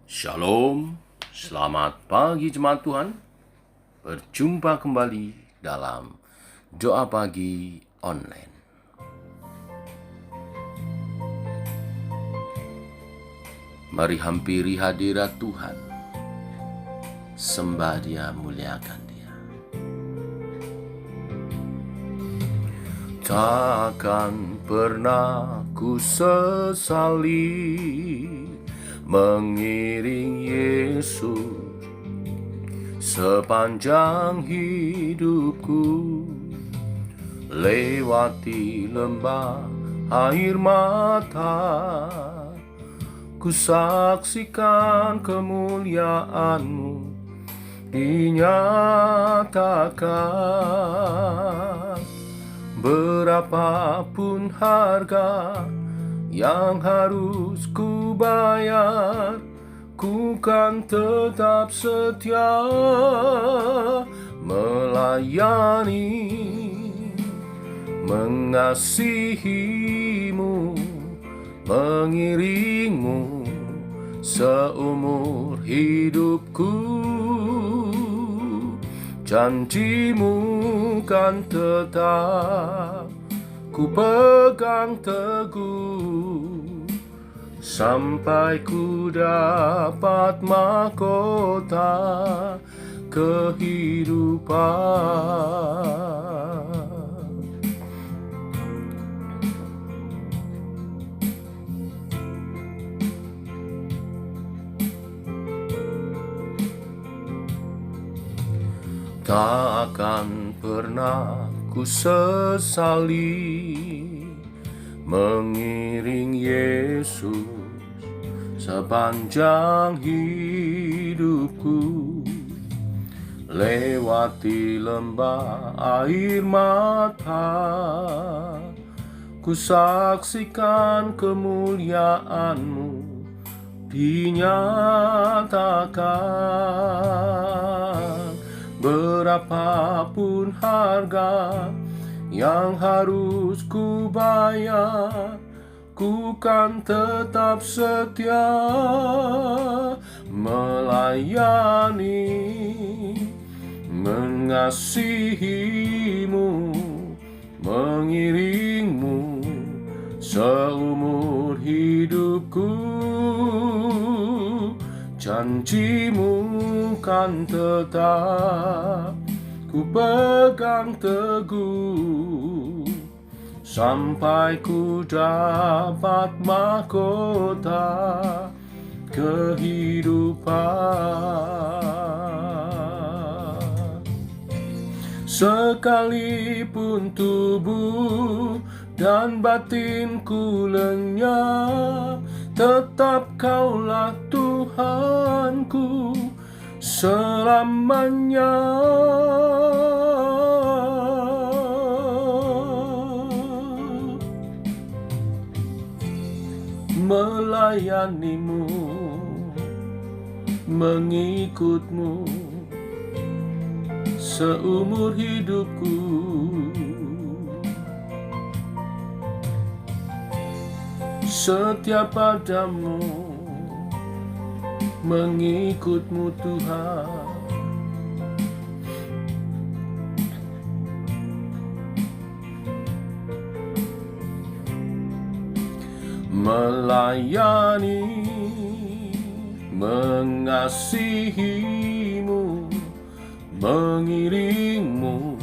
Shalom, selamat pagi jemaat Tuhan. Berjumpa kembali dalam doa pagi online. Mari hampiri hadirat Tuhan, sembah Dia, muliakan Dia. Takkan pernah ku sesali mengiring Yesus sepanjang hidupku, lewati lembah air mata, ku saksikan kemuliaan-Mu dinyatakan. Berapapun harga yang harus ku bayar, ku kan tetap setia melayani, mengasihi-Mu, mengiring-Mu seumur hidupku. Janji-Mu kan tetap ku pegang teguh, sampai ku dapat mahkota kehidupan. Tak akan pernah ku sesali mengiring Yesus sepanjang hidupku, lewati lembah air mata, ku saksikan kemuliaan-Mu dinyatakan. Berapapun harga yang harus ku bayar, ku kan tetap setia melayani, mengasihi-Mu, mengiring-Mu seumur hidupku. Janji-Mu kan tetap ku pegang teguh, sampai ku dapat mahkota kehidupan. Sekalipun tubuh dan batinku lenyap, tetap Kaulah Tuhanku selamanya. Melayani-Mu, mengikut-Mu seumur hidupku. Setia padamu, mengikut-Mu Tuhan. Melayani, mengasihi-Mu, mengiring-Mu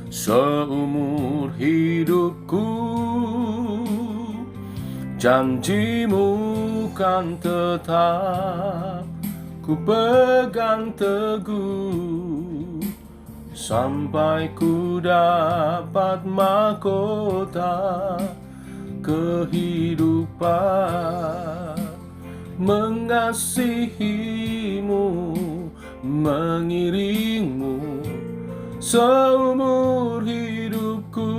seumur hidupku. Janji-Mu kan tetap ku pegang teguh, sampai ku dapat mahkota kehidupan. Mengasihi-Mu, mengiring-Mu seumur hidupku.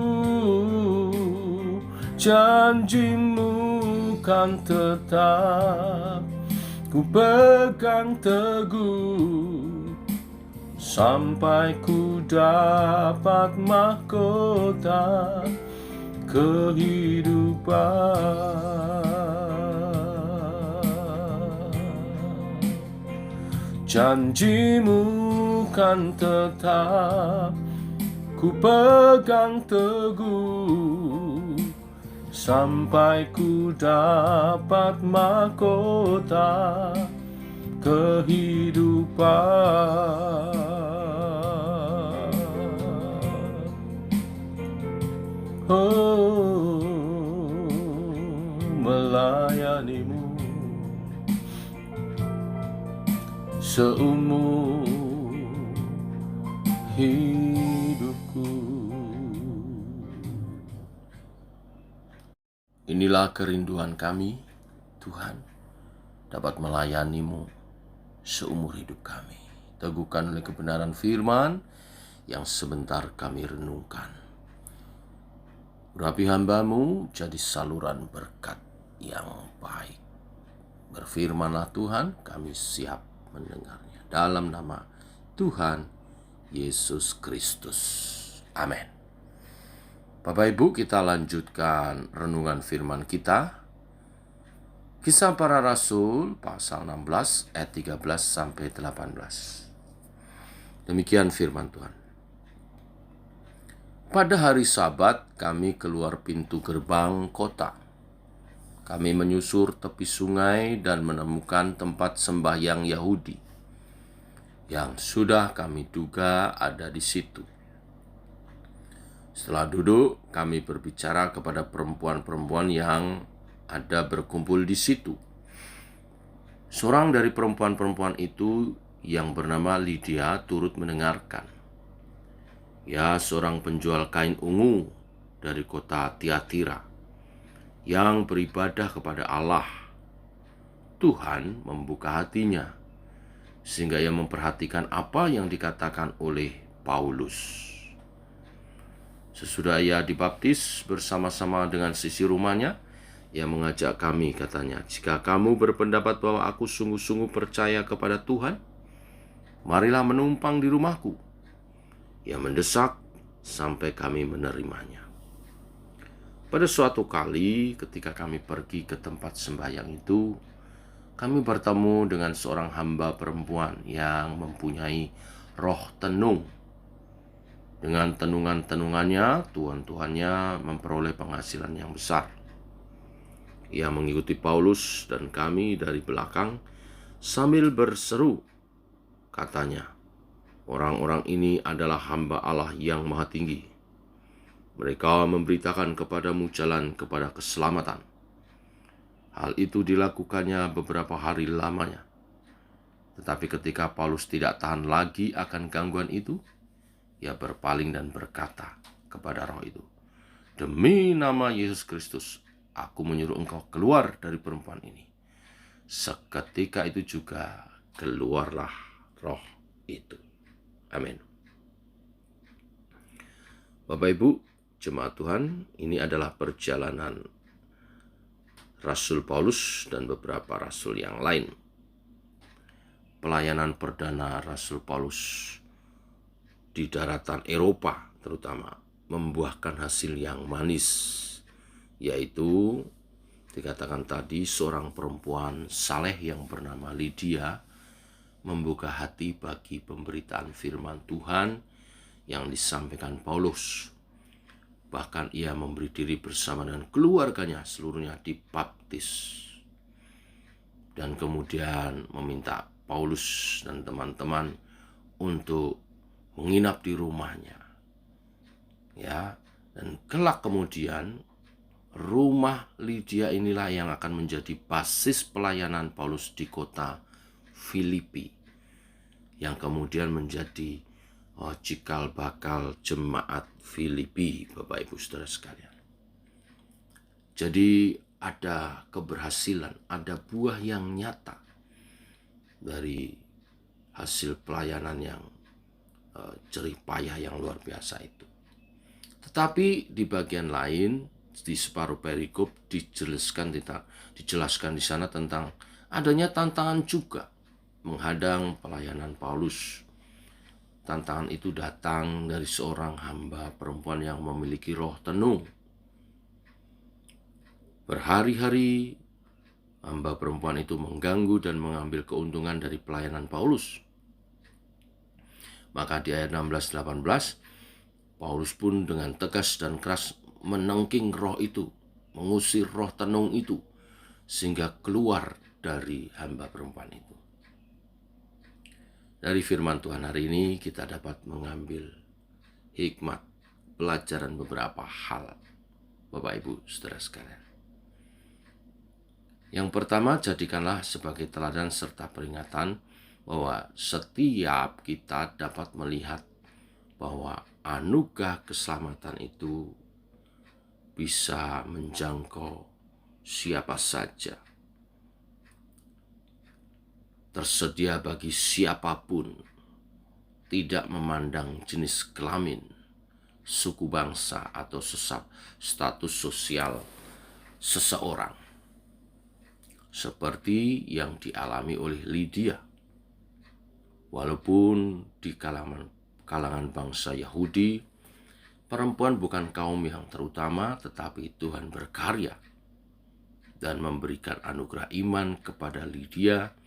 Janji-Mu kan tetap ku pegang teguh, sampai ku dapat mahkota kehidupan. Janjimu kan tetap ku pegang teguh, sampai ku dapat mahkota kehidupan. Oh, melayanimu seumur hidupku. Inilah kerinduan kami, Tuhan, dapat melayanimu seumur hidup kami. Teguhkan oleh kebenaran firman yang sebentar kami renungkan. Urapi hamba-Mu jadi saluran berkat yang baik. Berfirmanlah Tuhan, kami siap mendengarnya. Dalam nama Tuhan Yesus Kristus. Amin. Bapak Ibu, kita lanjutkan renungan firman kita. Kisah Para Rasul pasal 16 ayat 13 sampai 18. Demikian firman Tuhan. Pada hari Sabat kami keluar pintu gerbang kota. Kami menyusur tepi sungai dan menemukan tempat sembahyang Yahudi yang sudah kami duga ada di situ. Setelah duduk, kami berbicara kepada perempuan-perempuan yang ada berkumpul di situ. Seorang dari perempuan-perempuan itu yang bernama Lydia turut mendengarkan. Ia seorang penjual kain ungu dari kota Tiatira yang beribadah kepada Allah. Tuhan membuka hatinya sehingga ia memperhatikan apa yang dikatakan oleh Paulus. Sesudah ia dibaptis bersama-sama dengan sisi rumahnya, ia mengajak kami, katanya, "Jika kamu berpendapat bahwa aku sungguh-sungguh percaya kepada Tuhan, marilah menumpang di rumahku." Ia mendesak sampai kami menerimanya. Pada suatu kali ketika kami pergi ke tempat sembahyang itu, kami bertemu dengan seorang hamba perempuan yang mempunyai roh tenung. Dengan tenungan-tenungannya, tuan-tuannya memperoleh penghasilan yang besar. Ia mengikuti Paulus dan kami dari belakang sambil berseru, katanya, "Orang-orang ini adalah hamba Allah yang Maha Tinggi. Mereka memberitakan kepadamu jalan kepada keselamatan." Hal itu dilakukannya beberapa hari lamanya. Tetapi ketika Paulus tidak tahan lagi akan gangguan itu, ia berpaling dan berkata kepada roh itu, "Demi nama Yesus Kristus, aku menyuruh engkau keluar dari perempuan ini." Seketika itu juga keluarlah roh itu. Amin. Bapak Ibu, jemaat Tuhan, ini adalah perjalanan Rasul Paulus dan beberapa rasul yang lain. Pelayanan perdana Rasul Paulus di daratan Eropa terutama membuahkan hasil yang manis, yaitu dikatakan tadi seorang perempuan saleh yang bernama Lydia membuka hati bagi pemberitaan firman Tuhan yang disampaikan Paulus. Bahkan ia memberi diri bersama dengan keluarganya seluruhnya dibaptis. Dan kemudian meminta Paulus dan teman-teman untuk menginap di rumahnya. Ya, dan kelak kemudian rumah Lydia inilah yang akan menjadi basis pelayanan Paulus di kota Filipi, yang kemudian menjadi cikal bakal jemaat Filipi, Bapak Ibu Saudara sekalian. Jadi ada keberhasilan, ada buah yang nyata dari hasil pelayanan yang jerih payah yang luar biasa itu. Tetapi di bagian lain, di separuh perikop dijelaskan di sana tentang adanya tantangan juga menghadang pelayanan Paulus. Tantangan itu datang dari seorang hamba perempuan yang memiliki roh tenung. Berhari-hari hamba perempuan itu mengganggu dan mengambil keuntungan dari pelayanan Paulus. Maka di ayat 16-18, Paulus pun dengan tegas dan keras menengking roh itu, mengusir roh tenung itu, sehingga keluar dari hamba perempuan itu. Dari firman Tuhan hari ini kita dapat mengambil hikmat, pelajaran beberapa hal, Bapak Ibu Saudara sekalian. Yang pertama, jadikanlah sebagai teladan serta peringatan bahwa setiap kita dapat melihat bahwa anugerah keselamatan itu bisa menjangkau siapa saja, tersedia bagi siapapun, tidak memandang jenis kelamin, suku bangsa, atau status sosial seseorang. Seperti yang dialami oleh Lydia. Walaupun di kalangan bangsa Yahudi, perempuan bukan kaum yang terutama, tetapi Tuhan berkarya dan memberikan anugerah iman kepada Lydia,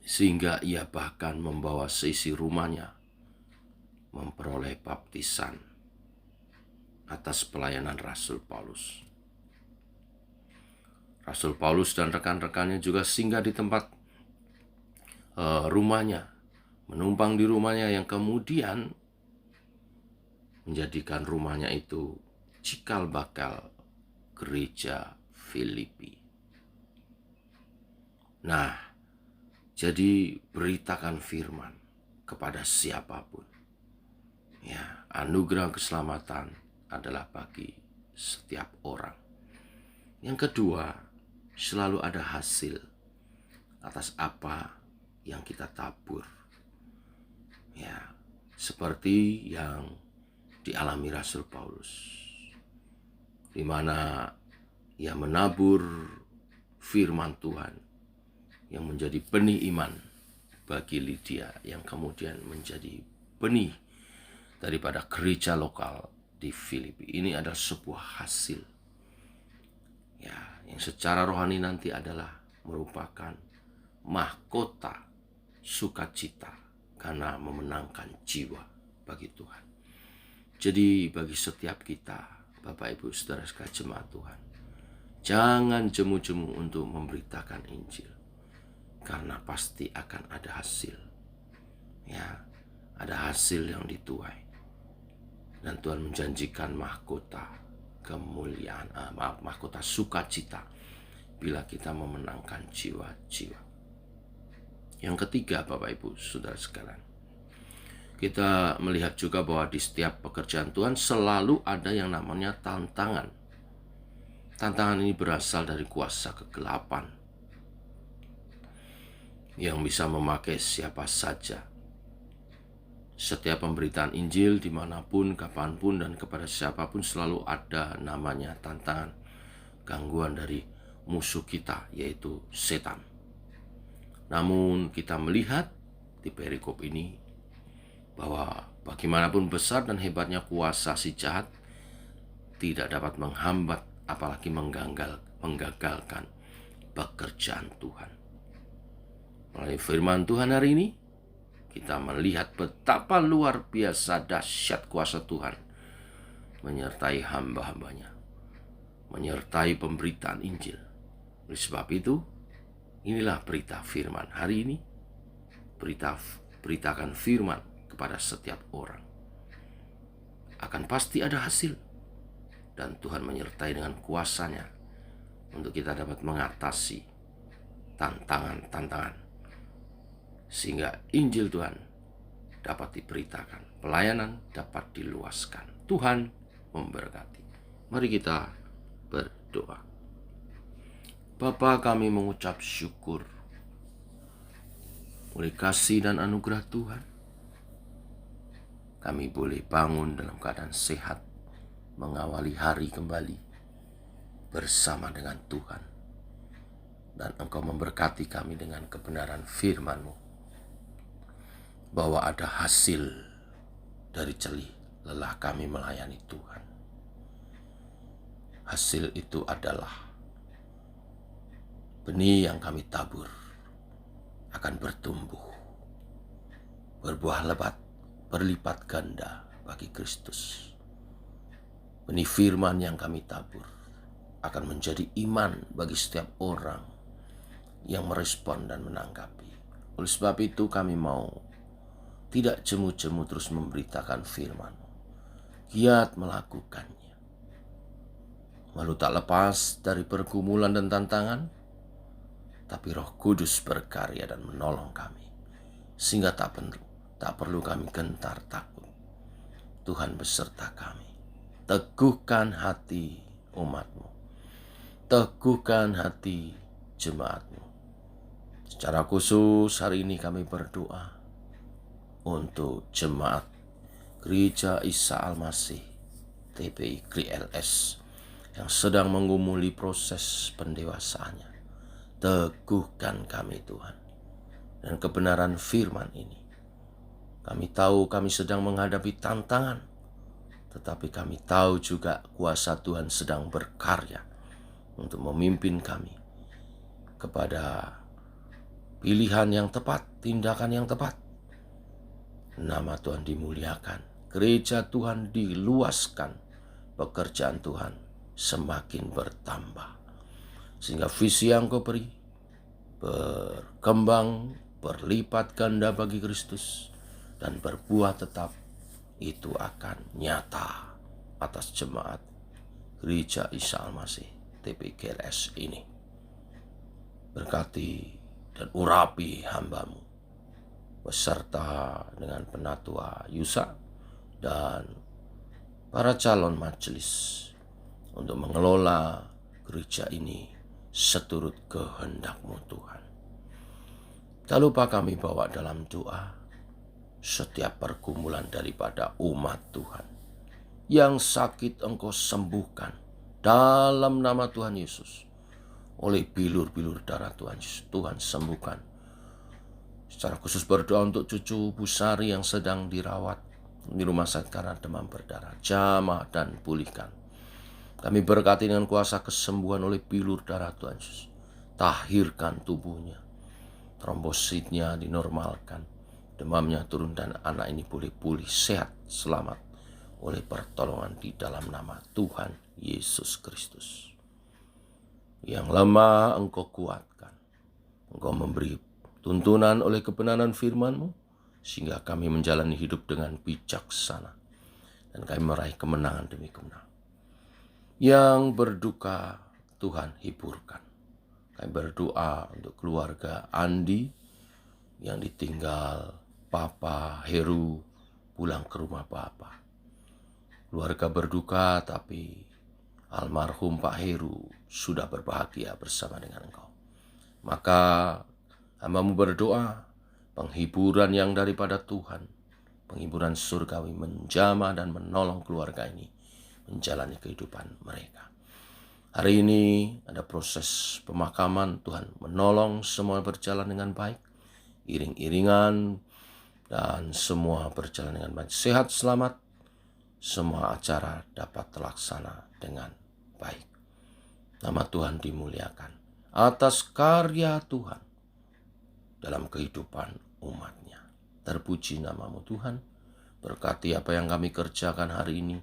sehingga ia bahkan membawa seisi rumahnya memperoleh baptisan atas pelayanan Rasul Paulus. Rasul Paulus dan rekan-rekannya juga singgah di tempat rumahnya, menumpang di rumahnya, yang kemudian menjadikan rumahnya itu cikal bakal gereja Filipi. Nah, jadi beritakan firman kepada siapapun. Ya, anugerah keselamatan adalah bagi setiap orang. Yang kedua, selalu ada hasil atas apa yang kita tabur. Ya, seperti yang dialami Rasul Paulus, di mana ia menabur firman Tuhan yang menjadi benih iman bagi Lydia, yang kemudian menjadi benih daripada gereja lokal di Filipi. Ini adalah sebuah hasil, ya, yang secara rohani nanti adalah merupakan mahkota sukacita karena memenangkan jiwa bagi Tuhan. Jadi bagi setiap kita, Bapak Ibu Saudara sekalian jemaat Tuhan, jangan jemu-jemu untuk memberitakan Injil, karena pasti akan ada hasil. Ya, ada hasil yang dituai. Dan Tuhan menjanjikan mahkota kemuliaan, mahkota sukacita bila kita memenangkan jiwa-jiwa. Yang ketiga, Bapak Ibu Saudara sekalian, kita melihat juga bahwa di setiap pekerjaan Tuhan selalu ada yang namanya tantangan. Tantangan ini berasal dari kuasa kegelapan yang bisa memakai siapa saja. Setiap pemberitaan Injil dimanapun, kapanpun, dan kepada siapapun selalu ada namanya tantangan, gangguan dari musuh kita, yaitu setan. Namun kita melihat di perikop ini bahwa bagaimanapun besar dan hebatnya kuasa si jahat, tidak dapat menghambat apalagi menggagalkan pekerjaan Tuhan. Melalui firman Tuhan hari ini, kita melihat betapa luar biasa dahsyat kuasa Tuhan menyertai hamba-hambanya, menyertai pemberitaan Injil. Oleh sebab itu, inilah berita firman hari ini. Beritakan firman kepada setiap orang. Akan pasti ada hasil, dan Tuhan menyertai dengan kuasanya untuk kita dapat mengatasi tantangan-tantangan, sehingga Injil Tuhan dapat diberitakan, pelayanan dapat diluaskan. Tuhan memberkati. Mari kita berdoa. Bapa, kami mengucap syukur oleh kasih dan anugerah Tuhan. Kami boleh bangun dalam keadaan sehat, mengawali hari kembali bersama dengan Tuhan. Dan Engkau memberkati kami dengan kebenaran firman-Mu, bahwa ada hasil dari jelih lelah kami melayani Tuhan. Hasil itu adalah benih yang kami tabur akan bertumbuh berbuah lebat, berlipat ganda bagi Kristus. Benih firman yang kami tabur akan menjadi iman bagi setiap orang yang merespon dan menanggapi. Oleh sebab itu kami mau tidak jemu-jemu terus memberitakan firman, giat melakukannya. Malu tak lepas dari pergumulan dan tantangan, tapi Roh Kudus berkarya dan menolong kami, sehingga tak perlu kami gentar takut. Tuhan beserta kami. Teguhkan hati umat-Mu, teguhkan hati jemaat-Mu. Secara khusus hari ini kami berdoa untuk jemaat Gereja Isa Al-Masih TPI GLS yang sedang mengumuli proses pendewasaannya. Teguhkan kami Tuhan dan kebenaran firman ini. Kami tahu kami sedang menghadapi tantangan, tetapi kami tahu juga kuasa Tuhan sedang berkarya untuk memimpin kami kepada pilihan yang tepat, tindakan yang tepat. Nama Tuhan dimuliakan, gereja Tuhan diluaskan, pekerjaan Tuhan semakin bertambah. Sehingga visi yang Kau beri berkembang, berlipat ganda bagi Kristus, dan berbuah tetap, itu akan nyata atas jemaat Gereja Isa Al-Masih TPI GLS ini. Berkati dan urapi hamba-Mu, beserta dengan penatua Yusa dan para calon majelis untuk mengelola gereja ini seturut kehendak-Mu Tuhan. Tak lupa kami bawa dalam doa setiap pergumulan daripada umat Tuhan. Yang sakit Engkau sembuhkan dalam nama Tuhan Yesus. Oleh bilur-bilur darah Tuhan Yesus, Tuhan sembuhkan. Secara khusus berdoa untuk cucu Bu Sari yang sedang dirawat di rumah sakit karena demam berdarah. Jamah dan pulihkan. Kami berkati dengan kuasa kesembuhan oleh bilur darah Tuhan Yesus. Tahirkan tubuhnya. Trombositnya dinormalkan. Demamnya turun dan anak ini boleh pulih, sehat, selamat oleh pertolongan di dalam nama Tuhan Yesus Kristus. Yang lemah Engkau kuatkan. Engkau memberi tuntunan oleh kebenaran firman-Mu, sehingga kami menjalani hidup dengan bijaksana. Dan kami meraih kemenangan demi kemenangan. Yang berduka Tuhan hiburkan. Kami berdoa untuk keluarga Andi yang ditinggal Papa Heru pulang ke rumah Papa. Keluarga berduka, tapi almarhum Pak Heru sudah berbahagia bersama dengan Engkau. Maka hamba-Mu berdoa penghiburan yang daripada Tuhan, penghiburan surgawi menjamah dan menolong keluarga ini menjalani kehidupan mereka. Hari ini ada proses pemakaman, Tuhan menolong semua berjalan dengan baik, iring-iringan, dan semua berjalan dengan baik. Sehat, selamat, semua acara dapat terlaksana dengan baik. Nama Tuhan dimuliakan atas karya Tuhan dalam kehidupan umat-Nya. Terpuji nama-Mu Tuhan, berkati apa yang kami kerjakan hari ini.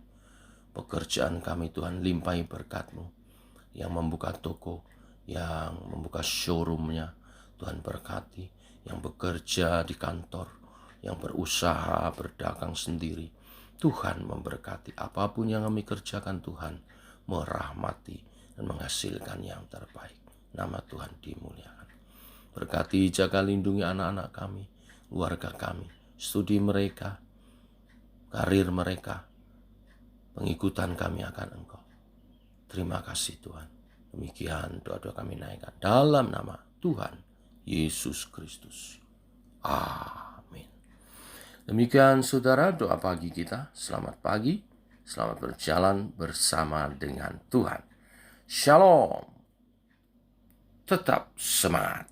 Pekerjaan kami Tuhan limpahi berkat-Mu, yang membuka toko, yang membuka showroom-nya, Tuhan berkati, yang bekerja di kantor, yang berusaha berdagang sendiri, Tuhan memberkati. Apapun yang kami kerjakan Tuhan merahmati dan menghasilkan yang terbaik. Nama Tuhan dimuliakan. Berkati, jaga, lindungi anak-anak kami, keluarga kami, studi mereka, karir mereka, pengikutan kami akan Engkau. Terima kasih Tuhan. Demikian doa-doa kami naikkan dalam nama Tuhan Yesus Kristus. Amin. Demikian saudara doa pagi kita. Selamat pagi, selamat berjalan bersama dengan Tuhan. Shalom. Tetap semangat.